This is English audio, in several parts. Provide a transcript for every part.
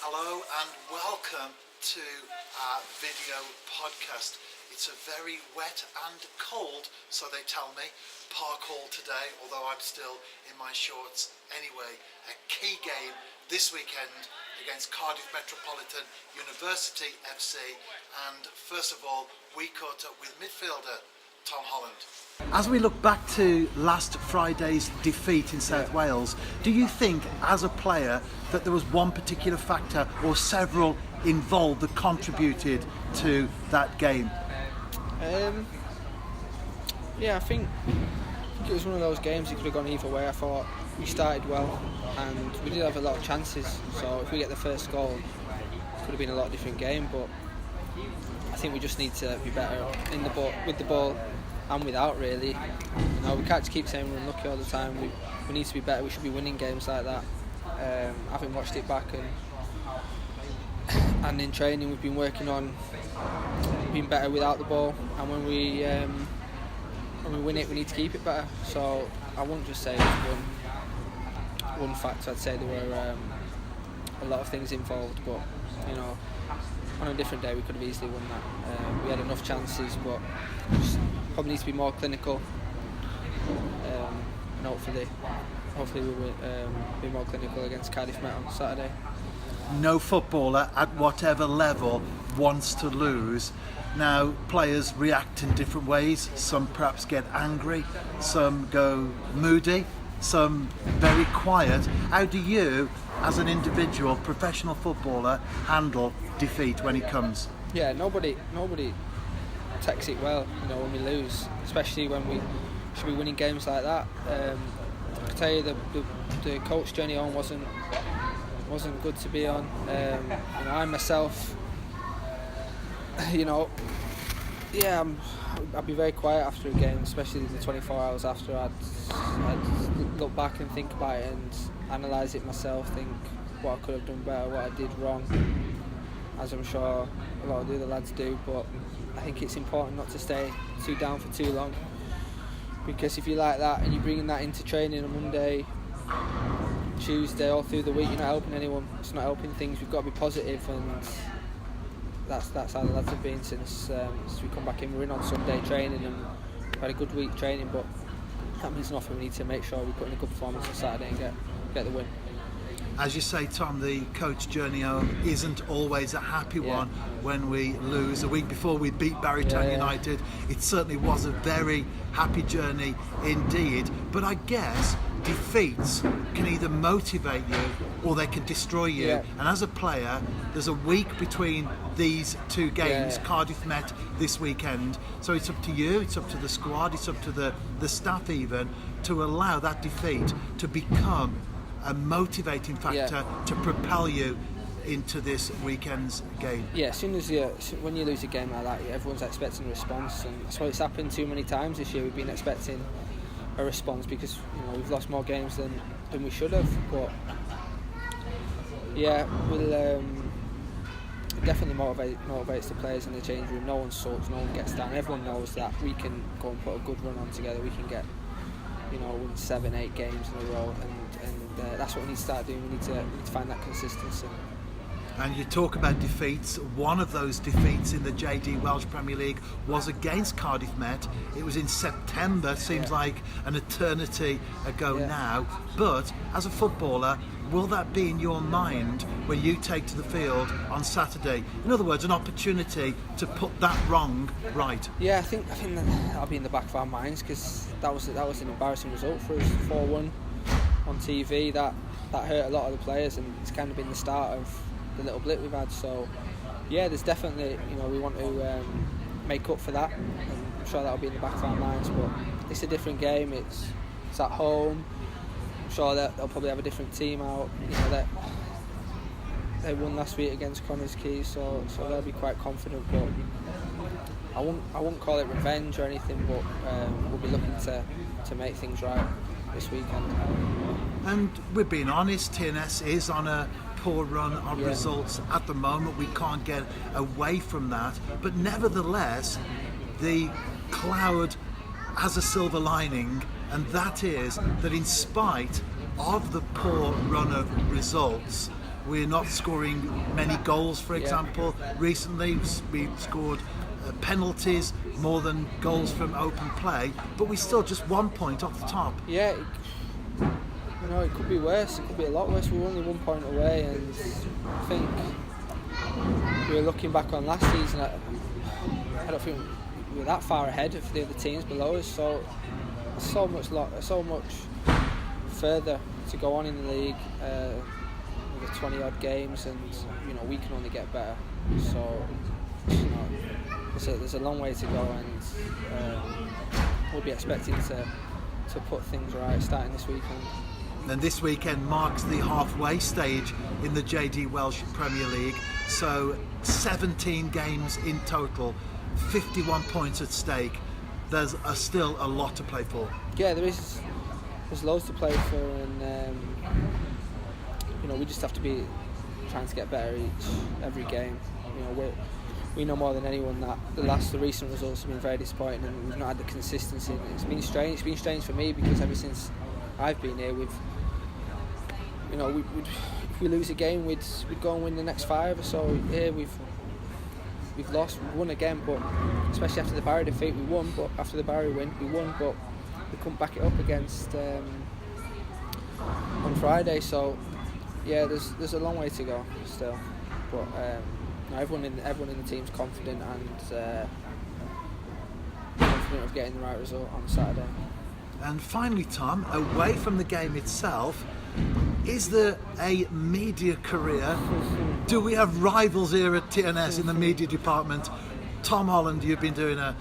Hello and welcome to our video podcast. It's a very wet and cold, so they tell me, Park Hall today, although I'm still in my shorts anyway. A key game this weekend against Cardiff Metropolitan University FC, and first of all we caught up with midfielder Tom Holland. As we look back to last Friday's defeat in South Wales, do you think as a player that there was one particular factor or several involved that contributed to that game? I think it was one of those games that could have gone either way. I thought we started well and we did have a lot of chances, so if we get the first goal it could have been a lot different game, but I think we just need to be better in the ball, with the ball and without, really. You know, we can't just keep saying we're unlucky all the time. We need to be better. We should be winning games like that. Having watched it back and in training, we've been working on being better without the ball, and when we win it, we need to keep it better. So I wouldn't just say it was one factor. I'd say there were a lot of things involved, but you know, on a different day we could have easily won that. We had enough chances, but just probably need to be more clinical, and hopefully we will be more clinical against Cardiff Met on Saturday. No footballer at whatever level wants to lose. Now, players react in different ways. Some perhaps get angry, some go moody, some very quiet. How do you, as an individual professional footballer, handle defeat when it comes? Yeah, nobody takes it well, you know, when we lose, especially when we should be winning games like that. I can tell you the coach journey home wasn't good to be on. You know, I myself, I'd be very quiet after a game, especially the 24 hours after. I'd look back and think about it and analyse it myself, think what I could have done better, what I did wrong, as I'm sure a lot of the other lads do. But I think it's important not to stay too down for too long, because if you're like that and you're bringing that into training on Monday, Tuesday, all through the week, you're not helping anyone. It's not helping things. We've got to be positive, and that's how the lads have been since we come back in. We're in on Sunday training and we've had a good week training, but that means nothing. We need to make sure we put in a good performance on Saturday and get the win. As you say, Tom, the coach journey home isn't always a happy one when we lose. A week before we beat Barrytown United, it certainly was a very happy journey indeed. But I guess defeats can either motivate you or they can destroy you. And as a player, there's a week between these two games, Cardiff Met this weekend. So it's up to you, it's up to the squad, it's up to the staff even, to allow that defeat to become a motivating factor to propel you into this weekend's game. Yeah, as soon as when you lose a game like that, everyone's expecting a response, and that's why it's happened too many times this year. We've been expecting a response because we've lost more games than we should have. But we'll definitely motivates the players in the change room. No one sulks, no one gets down. Everyone knows that we can go and put a good run on together. We can get win 7-8 games in a row, and that's what we need to start doing. We need to find that consistency. And you talk about defeats. One of those defeats in the JD Welsh Premier League was against Cardiff Met. It was in September, seems like an eternity ago now. But as a footballer, will that be in your mind when you take to the field on Saturday? In other words, an opportunity to put that wrong right. Yeah, I think that'll be in the back of our minds, because that was an embarrassing result for us, 4-1 on TV. That hurt a lot of the players, and it's kind of been the start of the little blip we've had. So there's definitely, we want to make up for that, and I'm sure that'll be in the back of our minds. But it's a different game. It's at home. I'm sure that they'll probably have a different team out. That they won last week against Connors Keys, so they'll be quite confident. But I won't call it revenge or anything. But we'll be looking to make things right this weekend. And we're being honest, TNS is on a poor run of results at the moment. We can't get away from that, but nevertheless the cloud has a silver lining, and that is that in spite of the poor run of results, We're not scoring many goals, for example. Recently, we scored penalties more than goals from open play, but we still just 1 point off the top. Yeah, it could be worse. It could be a lot worse. We were only 1 point away, and I think we were looking back on last season. I don't think we were that far ahead of the other teams below us. So much further to go on in the league with the 20 odd games, and we can only get better. So there's a long way to go, and we'll be expecting to put things right starting this weekend. And this weekend marks the halfway stage in the JD Welsh Premier League. So 17 games in total, 51 points at stake. There's still a lot to play for. Yeah, there's loads to play for, and we just have to be trying to get better every game. We know more than anyone that the recent results have been very disappointing, and we've not had the consistency. It's been strange. It's been strange for me because ever since I've been here, if we lose a game, we'd go and win the next 5 or so. Here we've lost. We won again, but especially after the Barry defeat, we won. But after the Barry win, we won, but we couldn't back it up against on Friday. So yeah, there's a long way to go still, but everyone in the team's confident and confident of getting the right result on Saturday. And finally, Tom, away from the game itself, is there a media career? Do we have rivals here at TNS in the media department? Tom Holland, you've been doing a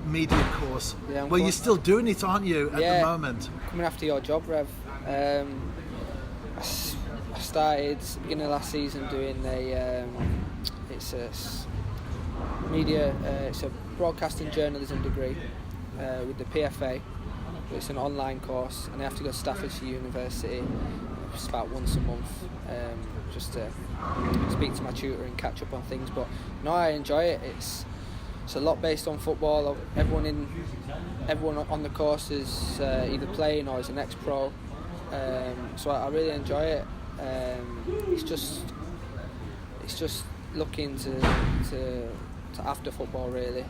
media course. Yeah, well, you're still doing it, aren't you, at the moment? Coming after your job, Rev. I started beginning of last season doing it's a broadcasting journalism degree with the PFA. It's an online course, and I have to go to Staffordshire University just about once a month, just to speak to my tutor and catch up on things. But no, I enjoy it. It's a lot based on football. Everyone on the course is either playing or is an ex-pro. So I really enjoy it. It's just looking to after football really,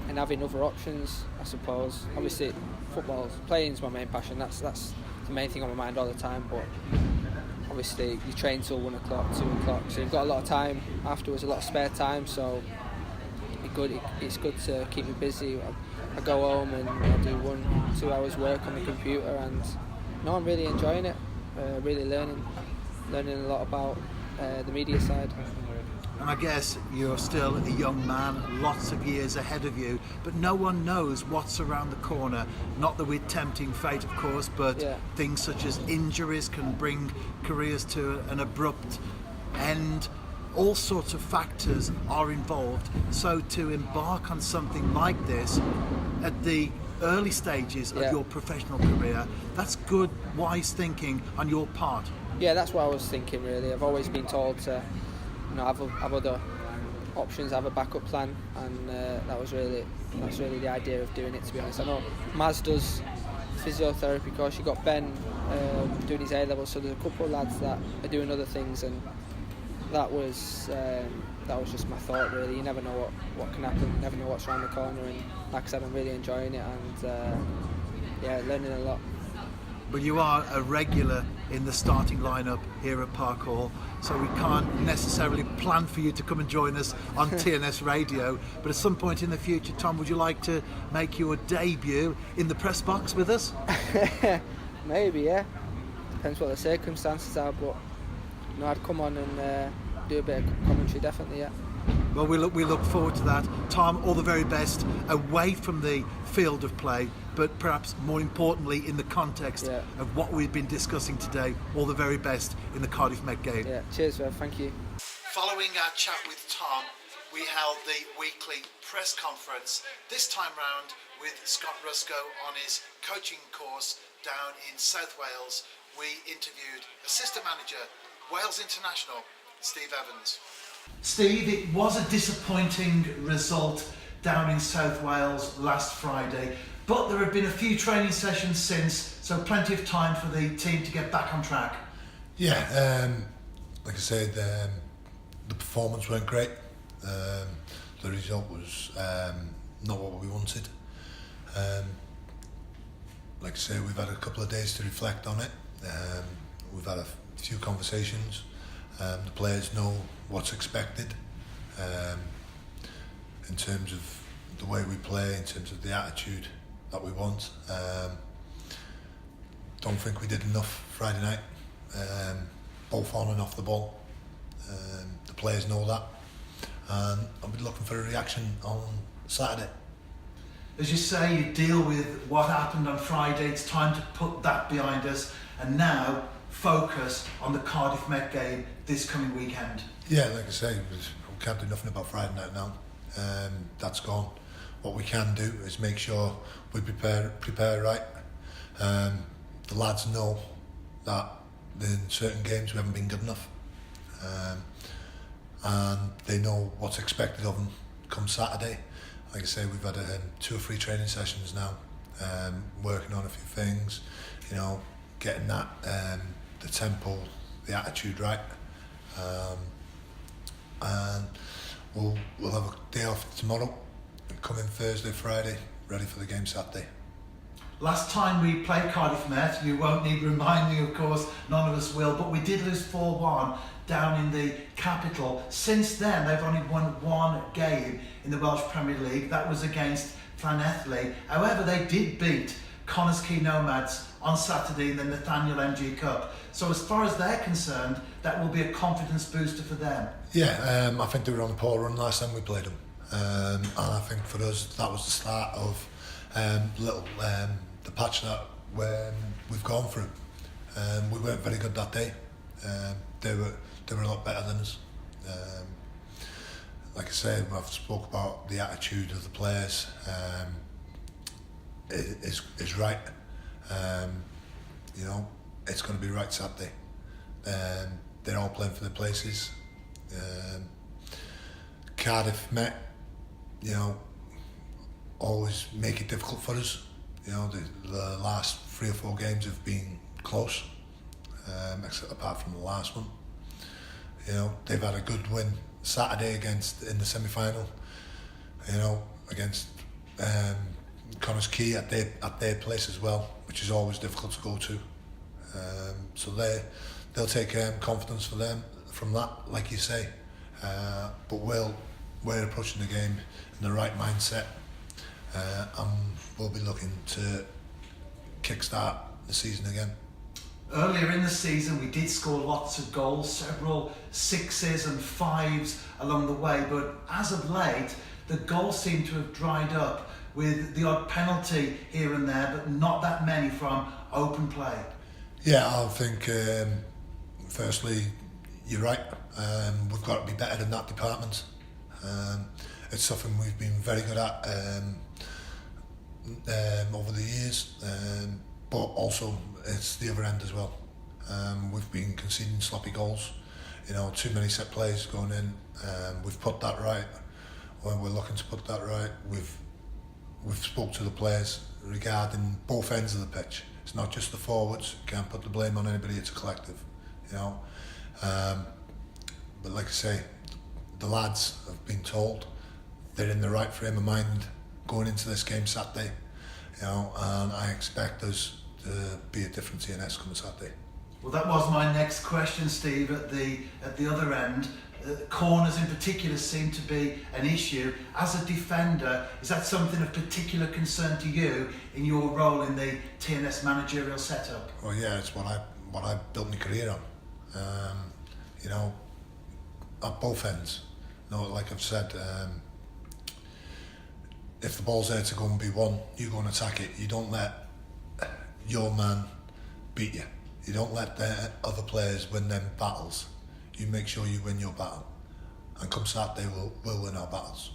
and having other options, I suppose. Obviously, playing is my main passion. That's the main thing on my mind all the time. But obviously, you train till 1 o'clock, 2 o'clock, so you've got a lot of time afterwards, a lot of spare time. So it's good to keep me busy. I go home and I do 1-2 hours work on the computer, and no, I'm really enjoying it. Really learning a lot about the media side. And I guess you're still a young man, lots of years ahead of you, but no one knows what's around the corner. Not that we're tempting fate, of course, but things such as injuries can bring careers to an abrupt end. All sorts of factors are involved. So to embark on something like this at the early stages of your professional career, that's good, wise thinking on your part. Yeah, that's what I was thinking really. I've always been told to have other options, have a backup plan, and that's really the idea of doing it, to be honest. I know Maz does physiotherapy course. You got Ben doing his A-level, so there's a couple of lads that are doing other things, and that was just my thought really. You never know what can happen, you never know what's around the corner, and like I said, I'm really enjoying it, and learning a lot. But you are a regular in the starting lineup here at Park Hall, so we can't necessarily plan for you to come and join us on TNS Radio. But at some point in the future, Tom, would you like to make your debut in the press box with us? Maybe, yeah. Depends what the circumstances are, but I'd come on and do a bit of commentary, definitely, yeah. Well, we look forward to that. Tom, all the very best away from the field of play, but perhaps more importantly in the context of what we've been discussing today. All the very best in the Cardiff Met game. Yeah, cheers, Rev. Thank you. Following our chat with Tom, we held the weekly press conference, this time round with Scott Rusco on his coaching course down in South Wales. We interviewed assistant manager, Wales International, Steve Evans. Steve, it was a disappointing result down in South Wales last Friday, but there have been a few training sessions since, so plenty of time for the team to get back on track. Yeah, like I said, the performance weren't great. The result was not what we wanted. Like I say, we've had a couple of days to reflect on it. We've had a few conversations. The players know what's expected in terms of the way we play, in terms of the attitude that we want. Don't think we did enough Friday night, both on and off the ball. The players know that, and I'll be looking for a reaction on Saturday. As you say, you deal with what happened on Friday. It's time to put that behind us and now focus on the Cardiff Met game this coming weekend. Yeah, like I say, we can't do nothing about Friday night now. That's gone. What we can do is make sure we prepare right. The lads know that in certain games we haven't been good enough, and they know what's expected of them come Saturday. Like I say, we've had 2 or 3 training sessions now, working on a few things, getting that the tempo, the attitude right, and we'll have a day off tomorrow and come in Thursday, Friday, ready for the game Saturday. Last time we played Cardiff Met, you won't need reminding, of course, none of us will, but we did lose 4-1 down in the capital. Since then, they've only won 1 game in the Welsh Premier League. That was against Llanelli. However, they did beat Connors Quay Nomads on Saturday in the Nathaniel MG Cup. So as far as they're concerned, that will be a confidence booster for them. Yeah, I think they were on a poor run last time we played them. And I think for us, that was the start of the patch that we've gone through. We weren't very good that day. They were a lot better than us. Like I said, I've spoke about the attitude of the players. Is right. It's going to be right Saturday. They're all playing for their places. Cardiff Met, always make it difficult for us. The last 3 or 4 games have been close, except apart from the last one. They've had a good win Saturday in the semi-final. Against Connors Quay at their place as well, which is always difficult to go to. So they'll take confidence from that, like you say. But we're approaching the game in the right mindset, and we'll be looking to kickstart the season again. Earlier in the season, we did score lots of goals, several 6s and 5s along the way, but as of late, the goals seem to have dried up, with the odd penalty here and there, but not that many from open play. Yeah, I think firstly, you're right. We've got to be better in that department. It's something we've been very good at over the years, but also it's the other end as well. We've been conceding sloppy goals, too many set plays going in. We've put that right. When we're looking to put that right, we've spoke to the players regarding both ends of the pitch. It's not just the forwards. Can't put the blame on anybody. It's a collective, But like I say, the lads have been told they're in the right frame of mind going into this game Saturday, and I expect us to be a different TNS coming Saturday. Well, that was my next question, Steve. At the other end, corners in particular seem to be an issue. As a defender, is that something of particular concern to you in your role in the TNS managerial setup? Well, yeah, it's what I built my career on. At both ends. Like I've said, if the ball's there to go and be won, you go and attack it. You don't let your man beat you. You don't let the other players win them battles. You make sure you win your battle. And come Saturday, we'll win our battles.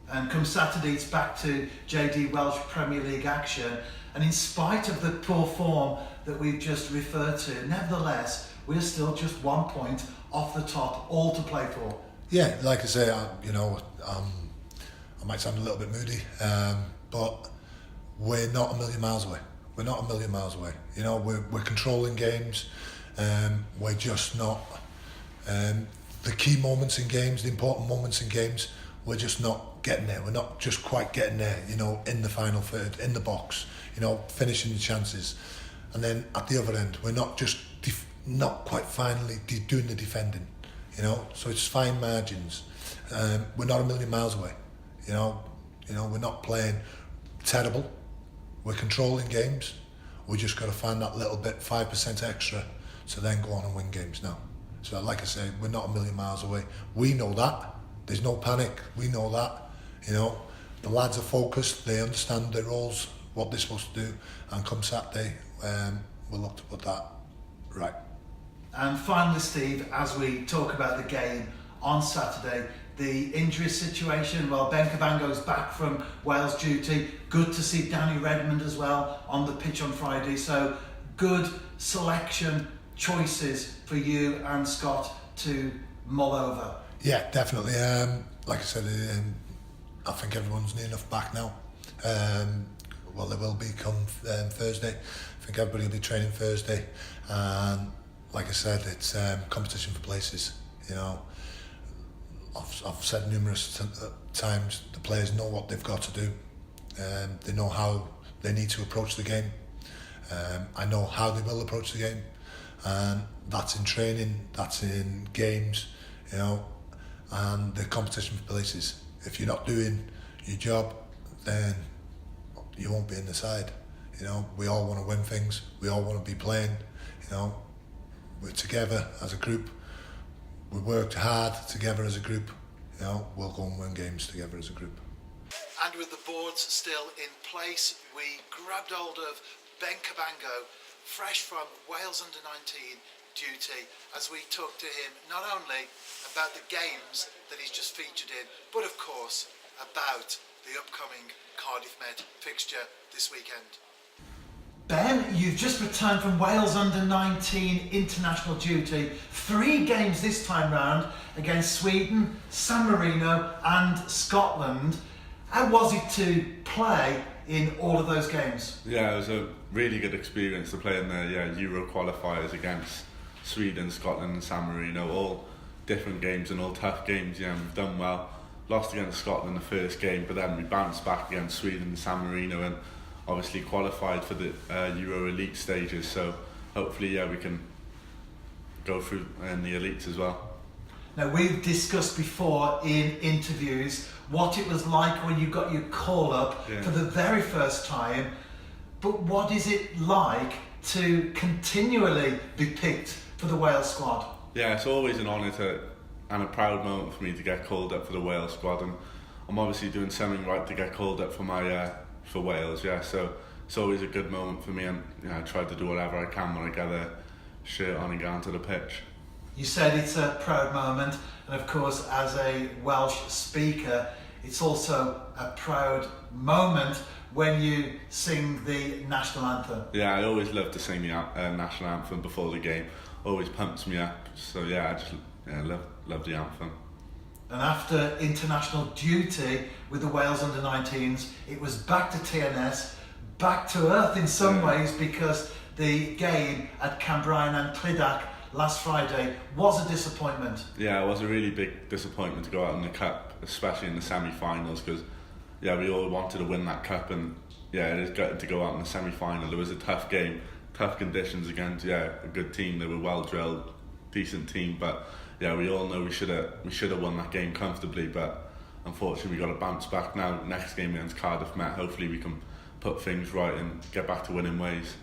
And come Saturday, it's back to JD Welsh Premier League action. And in spite of the poor form that we've just referred to, nevertheless, we're still just 1 point off the top, all to play for. Yeah, like I say, I might sound a little bit moody, but we're not a million miles away. We're not a million miles away. We're controlling games. We're just not the key moments in games, the important moments in games. We're just not getting there. We're not just quite getting there. You know, in the final third, in the box. You know, finishing the chances, and then at the other end, we're not just not quite finally doing the defending. You know, so it's fine margins. We're not a million miles away. You know, we're not playing terrible. We're controlling games. We just got to find that little bit, 5% extra, to then go on and win games now. So like I say, we're not a million miles away. We know that. There's no panic. We know that. You know, the lads are focused. They understand their roles, what they're supposed to do. And come Saturday, we'll look to put that right. And finally, Steve, as we talk about the game on Saturday, the injury situation, well, Ben Cabango's back from Wales duty. Good to see Danny Redmond as well on the pitch on Friday. So good selection choices for you and Scott to mull over. Yeah, definitely. Like I said, I think everyone's near enough back now. Well, they will be come Thursday. I think everybody will be training Thursday. And like I said, it's competition for places. You know, I've said numerous times, the players know what they've got to do. They know how they need to approach the game. I know how they will approach the game. And that's in training, that's in games, you know, and the competition for places. If you're not doing your job, then you won't be in the side. You know, we all want to win things. We all want to be playing. You know, we're together as a group. We worked hard together as a group. You know, we'll go and win games together as a group. And with the boards still in place, we grabbed hold of Ben Cabango, fresh from Wales under-19 duty, as we talked to him not only about the games that he's just featured in, but of course about the upcoming Cardiff Met fixture this weekend. Ben, you've just returned from Wales under-19 international duty. 3 games this time round against Sweden, San Marino and Scotland. How was it to play in all of those games? Yeah, it was a really good experience to play in the Euro qualifiers against Sweden, Scotland and San Marino. All different games and all tough games. Yeah, we've done well. Lost against Scotland the first game, but then we bounced back against Sweden and San Marino and obviously qualified for the Euro elite stages. So hopefully, we can go through in the elites as well. Now, we've discussed before in interviews what it was like when you got your call up for the very first time, but what is it like to continually be picked for the Wales squad? Yeah, it's always an honour and a proud moment for me to get called up for the Wales squad, and I'm obviously doing something right to get called up for my for Wales. So it's always a good moment for me, and I try to do whatever I can when I get a shirt on and get onto the pitch. You said it's a proud moment, and of course, as a Welsh speaker, it's also a proud moment when you sing the national anthem. Yeah, I always love to sing the national anthem before the game. Always pumps me up. So I just love the anthem. And after international duty with the Wales under-19s, it was back to TNS, back to earth in some ways, because the game at Cambrian and Clydach last Friday was a disappointment. Yeah, it was a really big disappointment to go out in the cup, especially in the semi-finals, because we all wanted to win that cup, and it is gutted to go out in the semi-final. It was a tough game, tough conditions against a good team. They were well drilled, decent team, but we all know we should have won that game comfortably, but unfortunately we got to bounce back now. Next game against Cardiff Met, hopefully we can put things right and get back to winning ways.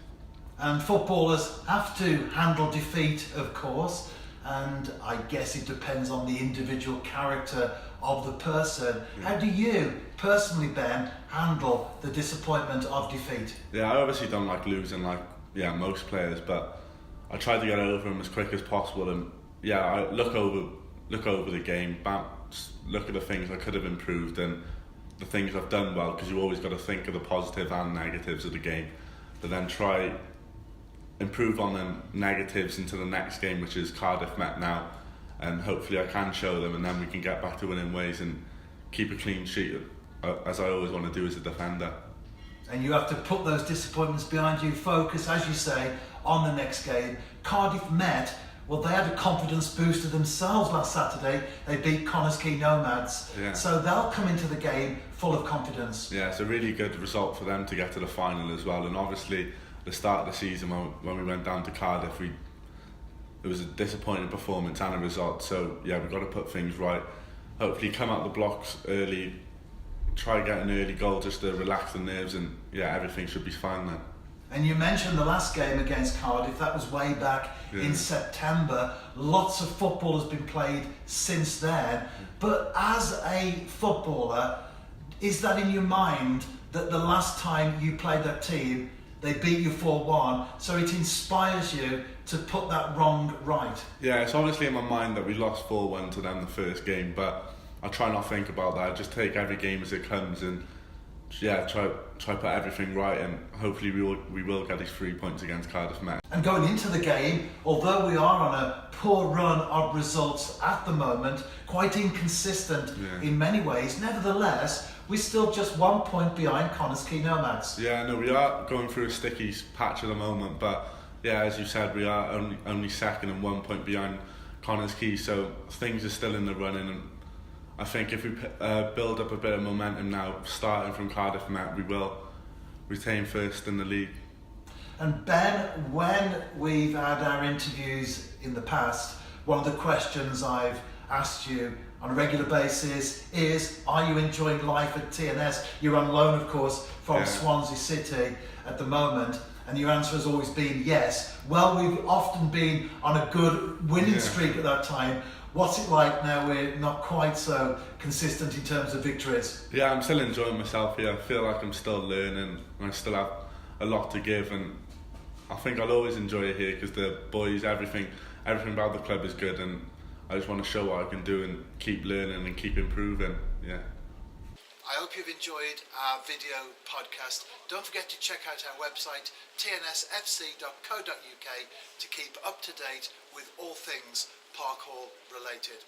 And footballers have to handle defeat, of course, and I guess it depends on the individual character of the person. How do you personally, Ben, handle the disappointment of defeat? Yeah, I obviously don't like losing like most players, but I try to get over them as quick as possible, and I look over the game, bounce, look at the things I could have improved and the things I've done well, because you always got to think of the positive and negatives of the game, but then try improve on the negatives into the next game, which is Cardiff Met now, and hopefully I can show them, and then we can get back to winning ways and keep a clean sheet, as I always want to do as a defender. And you have to put those disappointments behind you, focus, as you say, on the next game, Cardiff Met, well, they had a confidence booster themselves last Saturday. They beat Connors Quay Nomads. Yeah. So they'll come into the game full of confidence. Yeah, it's a really good result for them to get to the final as well. And obviously, the start of the season when we went down to Cardiff, it was a disappointing performance and a result. So yeah, we've got to put things right. Hopefully, come out the blocks early, try get an early goal just to relax the nerves, and yeah, everything should be fine then. And you mentioned the last game against Cardiff, that was way back in September. Lots of football has been played since then. But as a footballer, is that in your mind that the last time you played that team, they beat you 4-1, so it inspires you to put that wrong right? Yeah, it's obviously in my mind that we lost 4-1 to them the first game, but I try not to think about that. I just take every game as it comes and yeah, try put everything right, and hopefully we will get these 3 points against Cardiff Met. And going into the game, although we are on a poor run of results at the moment, quite inconsistent in many ways, nevertheless, we're still just 1 point behind Connors Quay Nomads. Yeah, no, we are going through a sticky patch at the moment, but yeah, as you said, we are only second and 1 point behind Connors Quay, so things are still in the running, and I think if we build up a bit of momentum now, starting from Cardiff Met, we will retain first in the league. And Ben, when we've had our interviews in the past, one of the questions I've asked you on a regular basis is, are you enjoying life at TNS? You're on loan, of course, from Swansea City at the moment, and your answer has always been yes. Well, we've often been on a good winning streak at that time. What's it like now we're not quite so consistent in terms of victories? Yeah, I'm still enjoying myself here. I feel like I'm still learning and I still have a lot to give, and I think I'll always enjoy it here because the boys, everything about the club is good, and I just want to show what I can do and keep learning and keep improving. Yeah. I hope you've enjoyed our video podcast. Don't forget to check out our website tnsfc.co.uk to keep up to date with all things Park Hall related.